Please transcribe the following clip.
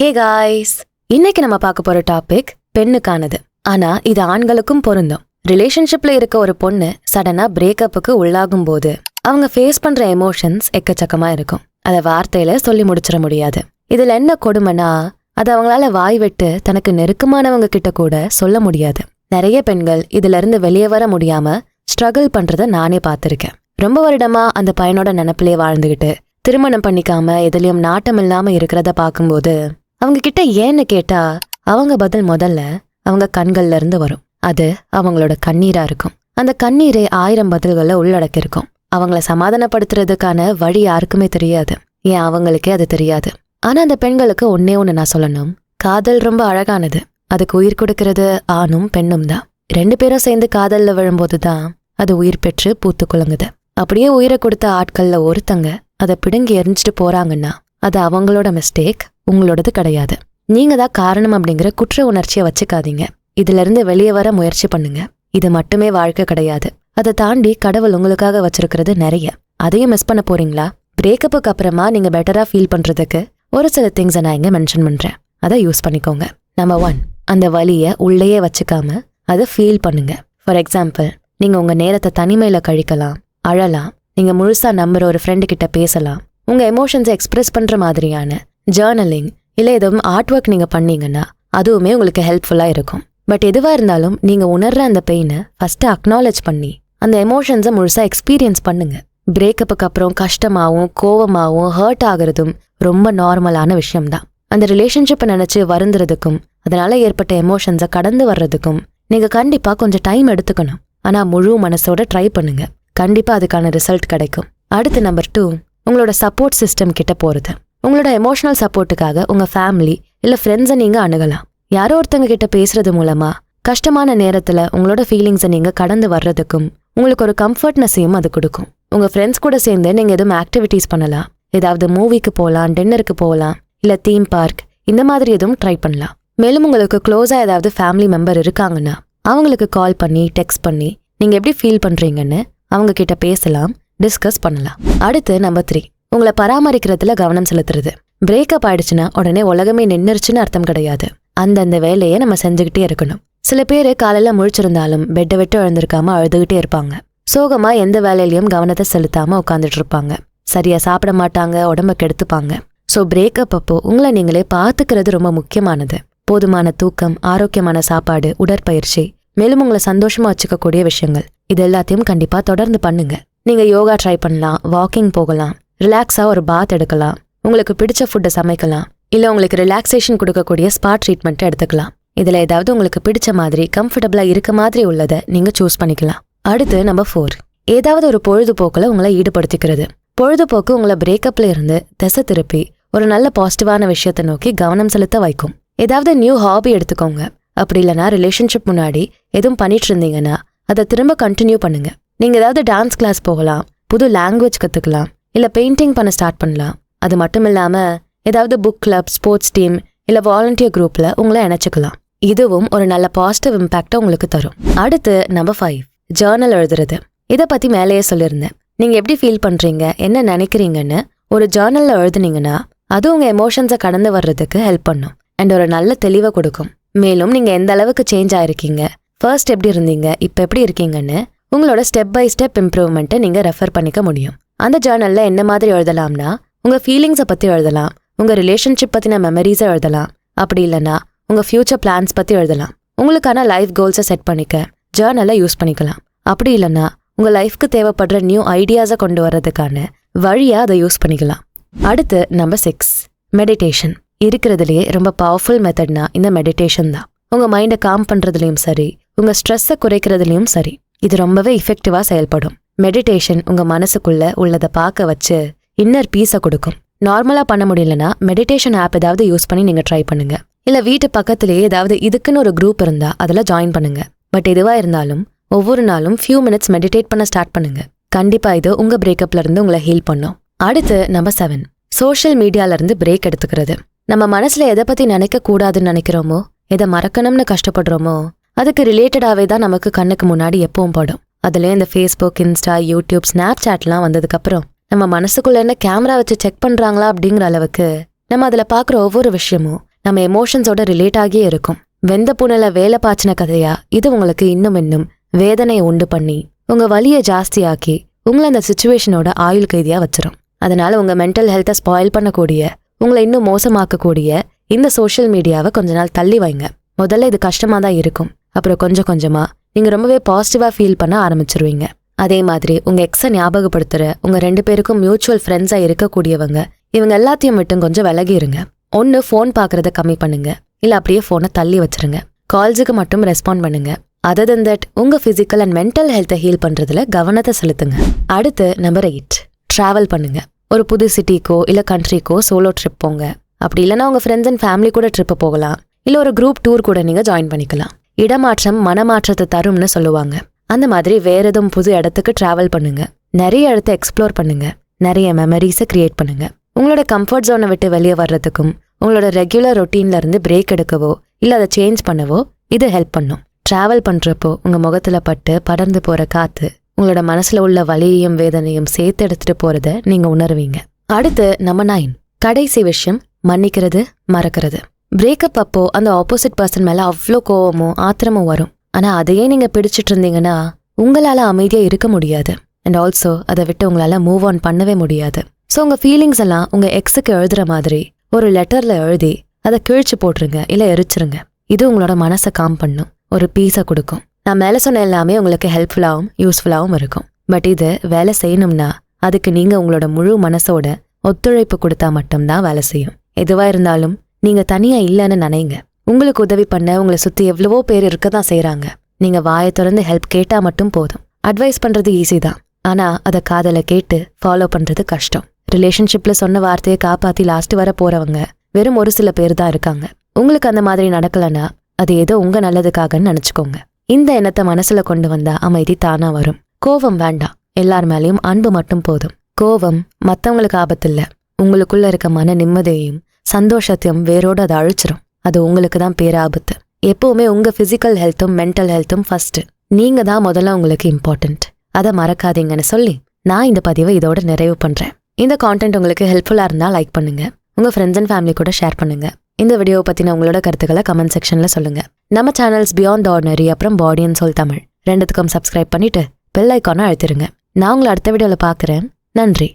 Hey guys, இன்னைக்கு நம்ம பார்க்க போற டாபிக் பெண்ணுக்கானது. ஆனா இது ஆண்களுக்கும் பொருந்தும். ரிலேஷன்ஷிப்ல இருக்க ஒரு பொண்ணு சடனா பிரேக்கப்புக்கு உள்ளாகும் போது அவங்க ஃபேஸ் பண்ற எமோஷன்ஸ் எக்கச்சக்கமா இருக்கும். அதை வார்த்தையில சொல்லி முடிச்சிட முடியாது. இதுல என்ன கொடுமைனா, அது அவங்களால வாய் விட்டு தனக்கு நெருக்கமானவங்க கிட்ட கூட சொல்ல முடியாது. நிறைய பெண்கள் இதுல இருந்து வெளியே வர முடியாம ஸ்ட்ரகிள் பண்றத நானே பார்த்திருக்கேன். ரொம்ப வருடமா அந்த பையனோட நினைப்பிலே வாழ்ந்துகிட்டு திருமணம் பண்ணிக்காம எதுலயும் நாட்டம் இல்லாம இருக்கிறத பார்க்கும்போது அவங்க கிட்ட ஏன்னு கேட்டா அவங்க பதில் முதல்ல அவங்க கண்கள்ல இருந்து வரும். அது அவங்களோட கண்ணீரா இருக்கும். அந்த கண்ணீரே 1000 பதில்களை உள்ளடக்கிருக்கும். அவங்கள சமாதானப்படுத்துறதுக்கான வழி யாருக்குமே தெரியாது. ஏன் அவங்களுக்கே அது தெரியாது. ஆனா அந்த பெண்களுக்கு ஒன்னே ஒண்ணு நான் சொல்லணும். காதல் ரொம்ப அழகானது. அதுக்கு உயிர் கொடுக்கறது ஆணும் பெண்ணும் தான். 2 பேரும் சேர்ந்து காதல்ல விழும்போதுதான் அது உயிர் பெற்று பூத்து குலுங்குது. அப்படியே உயிரை கொடுத்த ஆட்கள்ல ஒருத்தங்க அதை பிடுங்கி எரிஞ்சிட்டு போறாங்கன்னா அது அவங்களோட மிஸ்டேக், உங்களோடது கிடையாது. நீங்க தான் காரணம் அப்படிங்கிற குற்ற உணர்ச்சியை வச்சுக்காதீங்க. இதுல இருந்து வெளியே வர முயற்சி பண்ணுங்க. இது மட்டுமே வாழ்க்கை கிடையாது. அதை தாண்டி கடவுள் உங்களுக்காக வச்சிருக்கிறது நிறைய. அதையும் மிஸ் பண்ண போறீங்களா? பிரேக்கப்புக்கு அப்புறமா நீங்க பெட்டரா ஃபீல் பண்றதுக்கு ஒரு சில திங்ஸை நான் இங்க மென்ஷன் பண்றேன். அதை யூஸ் பண்ணிக்கோங்க. நம்பர் 1, அந்த வலியை உள்ளேயே வச்சுக்காம அதை ஃபீல் பண்ணுங்க. ஃபார் எக்ஸாம்பிள், நீங்க உங்க நேரத்தை தனிமையில கழிக்கலாம், அழலாம், நீங்க முழுசா நம்புற ஒரு ஃப்ரெண்டு கிட்ட பேசலாம். உங்க எமோஷன்ஸை எக்ஸ்பிரஸ் பண்ற மாதிரியான ஜேர்னலிங் இல்ல எதுவும் ஆர்ட் ஒர்க் நீங்க பண்ணீங்கன்னா அதுவுமே உங்களுக்கு ஹெல்ப்ஃபுல்லா இருக்கும். பட் எதுவா இருந்தாலும் நீங்க உணர்ற அந்த பெயினை ஃபர்ஸ்ட் அக்னாலேஜ் பண்ணி அந்த எமோஷன்ஸை முழுசா எக்ஸ்பீரியன்ஸ் பண்ணுங்க. பிரேக்கப்புக்கு அப்புறம் கஷ்டமாவும் கோவமாவும் ஹர்ட் ஆகுறதும் ரொம்ப நார்மலான விஷயம்தான். அந்த ரிலேஷன்ஷிப்பை நினைச்சு வருந்துறதுக்கும் அதனால ஏற்பட்ட எமோஷன்ஸை கடந்து வர்றதுக்கும் நீங்க கண்டிப்பா கொஞ்சம் டைம் எடுத்துக்கணும். ஆனா முழு மனசோட ட்ரை பண்ணுங்க. கண்டிப்பா அதுக்கான ரிசல்ட் கிடைக்கும். அடுத்து நம்பர் 2, உங்களோட சப்போர்ட் சிஸ்டம் கிட்ட போறது. உங்களோட எமோஷனல் சப்போர்ட்டுக்காக உங்க ஃபேமிலி இல்ல ஃப்ரெண்ட்ஸை நீங்க அணுகலாம். யாரோ ஒருத்தங்க கிட்ட பேசுறது மூலமா கஷ்டமான நேரத்துல உங்களோட ஃபீலிங்ஸை நீங்க கடந்து வர்றதுக்கும் உங்களுக்கு ஒரு கம்ஃபர்ட்னஸையும் அது கொடுக்கும். உங்க ஃப்ரெண்ட்ஸ் கூட சேர்ந்து நீங்க எதுவும் ஆக்டிவிட்டீஸ் பண்ணலாம். ஏதாவது மூவிக்கு போகலாம், டின்னருக்கு போகலாம், இல்ல தீம் பார்க், இந்த மாதிரி எதுவும் ட்ரை பண்ணலாம். மேலும் உங்களுக்கு க்ளோஸா ஏதாவது ஃபேமிலி மெம்பர் இருக்காங்கன்னா அவங்களுக்கு கால் பண்ணி டெக்ஸ்ட் பண்ணி நீங்க எப்படி ஃபீல் பண்றீங்கன்னு அவங்க கிட்ட பேசலாம், டிஸ்கஸ் பண்ணலாம். அடுத்து நம்பர் 3, உங்களை பராமரிக்கிறதுல கவனம் செலுத்துறது. பிரேக்கப் ஆயிடுச்சுன்னா உடனே உலகமே நின்னுருச்சுன்னு அர்த்தம் கிடையாது. அந்தந்த வேலையை நம்ம செஞ்சுக்கிட்டே இருக்கணும். சில பேர் காலையில முழிச்சிருந்தாலும் பெட்டை விட்டு எழுந்திருக்காம அழுதுகிட்டே இருப்பாங்க. சோகமா எந்த வேலையிலயும் கவனத்தை செலுத்தாம உட்காந்துட்டு இருப்பாங்க. சரியா சாப்பிட மாட்டாங்க, உடம்ப கெடுத்துப்பாங்க. ஸோ பிரேக்கப் அப்போ உங்களை நீங்களே பார்த்துக்கிறது ரொம்ப முக்கியமானது. போதுமான தூக்கம், ஆரோக்கியமான சாப்பாடு, உடற்பயிற்சி, மேலும் உங்களை சந்தோஷமா வச்சுக்கக்கூடிய விஷயங்கள், இது எல்லாத்தையும் கண்டிப்பா தொடர்ந்து பண்ணுங்க. நீங்க யோகா ட்ரை பண்ணலாம், வாக்கிங் போகலாம், ரிலாக்ஸா ஒரு பாத் எடுக்கலாம், உங்களுக்கு பிடிச்ச ஃபுட்டை சமைக்கலாம், இல்ல உங்களுக்கு ரிலாக்ஸேஷன் கொடுக்கக்கூடிய ஸ்பா ட்ரீட்மெண்ட் எடுத்துக்கலாம். இதுல ஏதாவது உங்களுக்கு பிடிச்ச மாதிரி கம்ஃபர்டபுளா இருக்க மாதிரி உள்ளதை நீங்க சூஸ் பண்ணிக்கலாம். அடுத்து நம்பர் 4, ஏதாவது ஒரு பொழுதுபோக்குல உங்களை ஈடுபடுத்திக்கிறது. பொழுதுபோக்கு உங்களை பிரேக்கப்ல இருந்து திசை திருப்பி ஒரு நல்ல பாசிட்டிவான விஷயத்தை நோக்கி கவனம் செலுத்த வைக்கும். ஏதாவது நியூ ஹாபி எடுத்துக்கோங்க. அப்படி இல்லைனா ரிலேஷன்ஷிப் முன்னாடி எதுவும் பண்ணிட்டு இருந்தீங்கன்னா அதை திரும்ப கண்டினியூ பண்ணுங்க. நீங்க ஏதாவது டான்ஸ் கிளாஸ் போகலாம், புது லாங்குவேஜ் கத்துக்கலாம், இல்ல பெயிண்டிங் பண்ண ஸ்டார்ட் பண்ணலாம். அது மட்டும் இல்லாம ஏதாவது புக் கிளப், ஸ்போர்ட்ஸ் டீம் இல்ல வாலண்டியர் குரூப்ல உங்களை இணைச்சுக்கலாம். இதுவும் ஒரு நல்ல பாசிட்டிவ் இம்பாக்டை உங்களுக்கு தரும். அடுத்து நம்பர் 5, ஜேர்னல் எழுதுறது. இதை பத்தி மேலேயே சொல்லியிருந்தேன். நீங்க எப்படி ஃபீல் பண்றீங்க, என்ன நினைக்கிறீங்கன்னு ஒரு ஜேர்னல்ல எழுதுனீங்கன்னா அது உங்க எமோஷன்ஸை கடந்து வர்றதுக்கு ஹெல்ப் பண்ணும் அண்ட் ஒரு நல்ல தெளிவை கொடுக்கும். மேலும் நீங்க எந்த அளவுக்கு சேஞ்ச் ஆயிருக்கீங்க, ஃபர்ஸ்ட் எப்படி இருந்தீங்க, இப்ப எப்படி இருக்கீங்கன்னு உங்களோட ஸ்டெப் பை ஸ்டெப் இம்ப்ரூவ்மெண்ட்டை நீங்க ரெஃபர் பண்ணிக்க முடியும். அந்த ஜேர்னல்ல என்ன மாதிரி எழுதலாம்னா, உங்க ஃபீலிங்ஸை பத்தி எழுதலாம், உங்க ரிலேஷன்ஷிப் பத்தின மெமரிஸை எழுதலாம், அப்படி இல்லைன்னா உங்க ஃபியூச்சர் பிளான்ஸ் பத்தி எழுதலாம். உங்களுக்கான லைஃப் கோல்ஸை செட் பண்ணிக்க ஜேர்னலை யூஸ் பண்ணிக்கலாம். அப்படி இல்லைன்னா உங்க லைஃப்க்கு தேவைப்படுற நியூ ஐடியாஸை கொண்டு வர்றதுக்கான வழியா அதை யூஸ் பண்ணிக்கலாம். அடுத்து நம்பர் 6, மெடிடேஷன். இருக்கிறதுலேயே ரொம்ப பவர்ஃபுல் மெத்தட்னா இந்த மெடிடேஷன் தான். உங்க மைண்டை காம் பண்றதுலயும் சரி, உங்க ஸ்ட்ரெஸ்ஸை குறைக்கிறதுலயும் சரி, இது ரொம்பவே எஃபெக்டிவா செயல்படும். மெடிடேஷன் உங்க மனசுக்குள்ள உள்ளதை பார்க்க வச்சு இன்னர் பீஸை கொடுக்கும். நார்மலா பண்ண முடியலன்னா மெடிடேஷன் ஆப் ஏதாவது யூஸ் பண்ணி நீங்க ட்ரை பண்ணுங்க. இல்ல வீட்டு பக்கத்திலேயே ஏதாவது இதுக்குன்னு ஒரு குரூப் இருந்தா அதுல ஜாயின் பண்ணுங்க. பட் எதுவா இருந்தாலும் ஒவ்வொரு நாளும் ஃபியூ மினிட்ஸ் மெடிடேட் பண்ண ஸ்டார்ட் பண்ணுங்க. கண்டிப்பா இது உங்க பிரேக்கப்ல இருந்து உங்களை ஹீல் பண்ணும். அடுத்து நம்பர் 7, சோஷியல் மீடியால இருந்து பிரேக் எடுத்துக்கிறது. நம்ம மனசுல எதை பத்தி நினைக்க கூடாதுன்னு நினைக்கிறோமோ, எதை மறக்கணும்னு கஷ்டப்படுறோமோ அதுக்கு ரிலேட்டடாவே தான் நமக்கு கண்ணுக்கு முன்னாடி எப்பவும் படும். அதுலயே இந்த ஃபேஸ்புக், இன்ஸ்டா, யூடியூப், ஸ்னாப் சாட்லாம் வந்ததுக்கு அப்புறம் நம்ம மனசுக்குள்ள என்ன கேமரா வச்சு செக் பண்றாங்களா அப்படிங்கிற அளவுக்கு நம்ம அதுல பாக்குற ஒவ்வொரு விஷயமும் நம்ம எமோஷன்ஸோட ரிலேட் ஆகியே இருக்கும். வெந்த புனல வேலை பாய்ச்சின கதையா இது உங்களுக்கு இன்னும் வேதனையை உண்டு பண்ணி உங்க வலியை ஜாஸ்தியாக்கி உங்களை அந்த சுச்சுவேஷனோட ஆயுள் கைதியா வச்சிரும். அதனால உங்க மென்டல் ஹெல்த்தை ஸ்பாயில் பண்ணக்கூடிய, உங்களை இன்னும் மோசமாக்கக்கூடிய இந்த சோஷியல் மீடியாவை கொஞ்ச நாள் தள்ளி வைங்க. முதல்ல இது கஷ்டமா தான் இருக்கும். அப்புறம் கொஞ்சம் கொஞ்சமா நீங்க ரொம்பவே பாசிட்டிவா ஃபீல் பண்ண ஆரம்பிச்சிருவீங்க. அதே மாதிரி உங்க எக்ஸை ஞாபகப்படுத்துற உங்க 2 பேருக்கும் மியூச்சுவல் ஃப்ரெண்ட்ஸா இருக்கக்கூடியவங்க இவங்க எல்லாத்தையும் மட்டும் கொஞ்சம் விலகி இருங்க. ஒன்னு ஃபோன் பாக்குறத கம்மி பண்ணுங்க, இல்ல அப்படியே போனை தள்ளி வச்சிருங்க. கால்ஸுக்கு மட்டும் ரெஸ்பாண்ட் பண்ணுங்க. அதர் தென் தட் உங்க பிசிக்கல் அண்ட் மென்டல் ஹெல்த்தை ஹீல் பண்றதுல கவனத்தை செலுத்துங்க. அடுத்து நம்பர் 8, டிராவல் பண்ணுங்க. ஒரு புது சிட்டிக்கோ இல்ல கண்ட்ரிக்கோ சோலோ ட்ரிப் போங்க. அப்படி இல்லைன்னா உங்க ஃப்ரெண்ட்ஸ் அண்ட் ஃபேமிலி கூட ட்ரிப் போகலாம். இல்ல ஒரு குரூப் டூர் கூட நீங்க ஜாயின் பண்ணிக்கலாம். இடமாற்றம் மனமாற்றத்தை தரும்னு சொல்லுவாங்க. அந்த மாதிரி வேற எதுவும் புது இடத்துக்கு டிராவல் பண்ணுங்க. நிறைய இடத்த எக்ஸ்ப்ளோர் பண்ணுங்க. நிறைய மெமரிஸை கிரியேட் பண்ணுங்க. உங்களோட கம்ஃபர்ட் ஜோனை விட்டு வெளியே வர்றதுக்கும் உங்களோட ரெகுலர் ரொட்டீன்ல இருந்து பிரேக் எடுக்கவோ இல்ல அதை சேஞ்ச் பண்ணவோ இது ஹெல்ப் பண்ணும். டிராவல் பண்றப்போ உங்க முகத்துல பட்டு படர்ந்து போற காத்து உங்களோட மனசுல உள்ள வலியையும் வேதனையும் சேர்த்து எடுத்துட்டு போறத நீங்க உணர்வீங்க. அடுத்து நம்பர் 9, கடைசி விஷயம், மன்னிக்கிறது, மறக்கிறது. பிரேக்கப் அப்போ அந்த ஆப்போசிட் பர்சன் மேல அவ்வளோ கோவமும் ஆத்திரமும் வரும். ஆனா அதையே நீங்க பிடிச்சிட்டு இருந்தீங்கன்னா உங்களால அமைதியா இருக்க முடியாது. அண்ட் ஆல்சோ அதை விட்டு உங்களால மூவ் ஆன் பண்ணவே முடியாது. ஸோ உங்க ஃபீலிங்ஸ் எல்லாம் உங்க எக்ஸுக்கு எழுதுற மாதிரி ஒரு லெட்டர்ல எழுதி அதை கிழிச்சு போட்டுருங்க, இல்ல எரிச்சிருங்க. இது உங்களோட மனசை காம் பண்ணும், ஒரு பீஸை கொடுக்கும். நான் மேல சொன்ன எல்லாமே உங்களுக்கு ஹெல்ப்ஃபுல்லாகவும் யூஸ்ஃபுல்லாகவும் இருக்கும். பட் இது வேலை செய்யணும்னா அதுக்கு நீங்க உங்களோட முழு மனசோட ஒத்துழைப்பு கொடுத்தா மட்டும்தான் வேலை செய்யும். எதுவா இருந்தாலும் நீங்க தனியா இல்லைன்னு நினைங்க. உங்களுக்கு உதவி பண்ண உங்களை சுத்தி எவ்வளவோ பேர் இருக்கதான் செய்யறாங்க. நீங்க வாயை திறந்து ஹெல்ப் கேட்டா மட்டும் போதும். அட்வைஸ் பண்றது ஈஸி தான், ஆனா அதை காதல கேட்டு ஃபாலோ பண்றது கஷ்டம். ரிலேஷன்ஷிப்ல சொன்ன வார்த்தையை காப்பாத்தி லாஸ்ட் வர போறவங்க வெறும் ஒரு சில பேர் தான் இருக்காங்க. உங்களுக்கு அந்த மாதிரி நடக்கலன்னா அது ஏதோ உங்க நல்லதுக்காகன்னு நினைச்சுக்கோங்க. இந்த எண்ணத்தை மனசுல கொண்டு வந்தா அமைதி தானா வரும். கோவம் வேண்டாம், எல்லார் மேலேயும் அன்பு மட்டும் போதும். கோவம் மத்தவங்களுக்கு ஆபத்து இல்ல, உங்களுக்குள்ள இருக்க மன நிம்மதியையும் சந்தோஷத்தையும் வேரோடு அதை அழிச்சிரும். அது உங்களுக்கு தான் பேராபத்து. எப்பவுமே உங்க பிசிக்கல் ஹெல்த்தும் மென்டல் ஹெல்த்தும் ஃபர்ஸ்ட். நீங்க தான் முதல்ல உங்களுக்கு இம்பார்ட்டன்ட். அதை மறக்காதீங்கன்னு சொல்லி நான் இந்த பதிவை இதோட நிறைவு பண்றேன். இந்த கான்டென்ட் உங்களுக்கு ஹெல்ப்ஃபுல்லா இருந்தா லைக் பண்ணுங்க, உங்க ஃப்ரெண்ட்ஸ் அண்ட் ஃபேமிலி கூட ஷேர் பண்ணுங்க. இந்த வீடியோவை பத்தின உங்களோட கருத்துக்களை கமெண்ட் செக்ஷன்ல சொல்லுங்க. நம்ம சேனல்ஸ் பியாண்ட் ஆர்டினரி அப்புறம் பாடி அண்ட் சோல் தமிழ் 2த்துக்கும் சப்ஸ்கிரைப் பண்ணிட்டு பெல் ஐக்கானை அழுத்திருங்க. நான் உங்களை அடுத்த வீடியோல பாக்குறேன். நன்றி.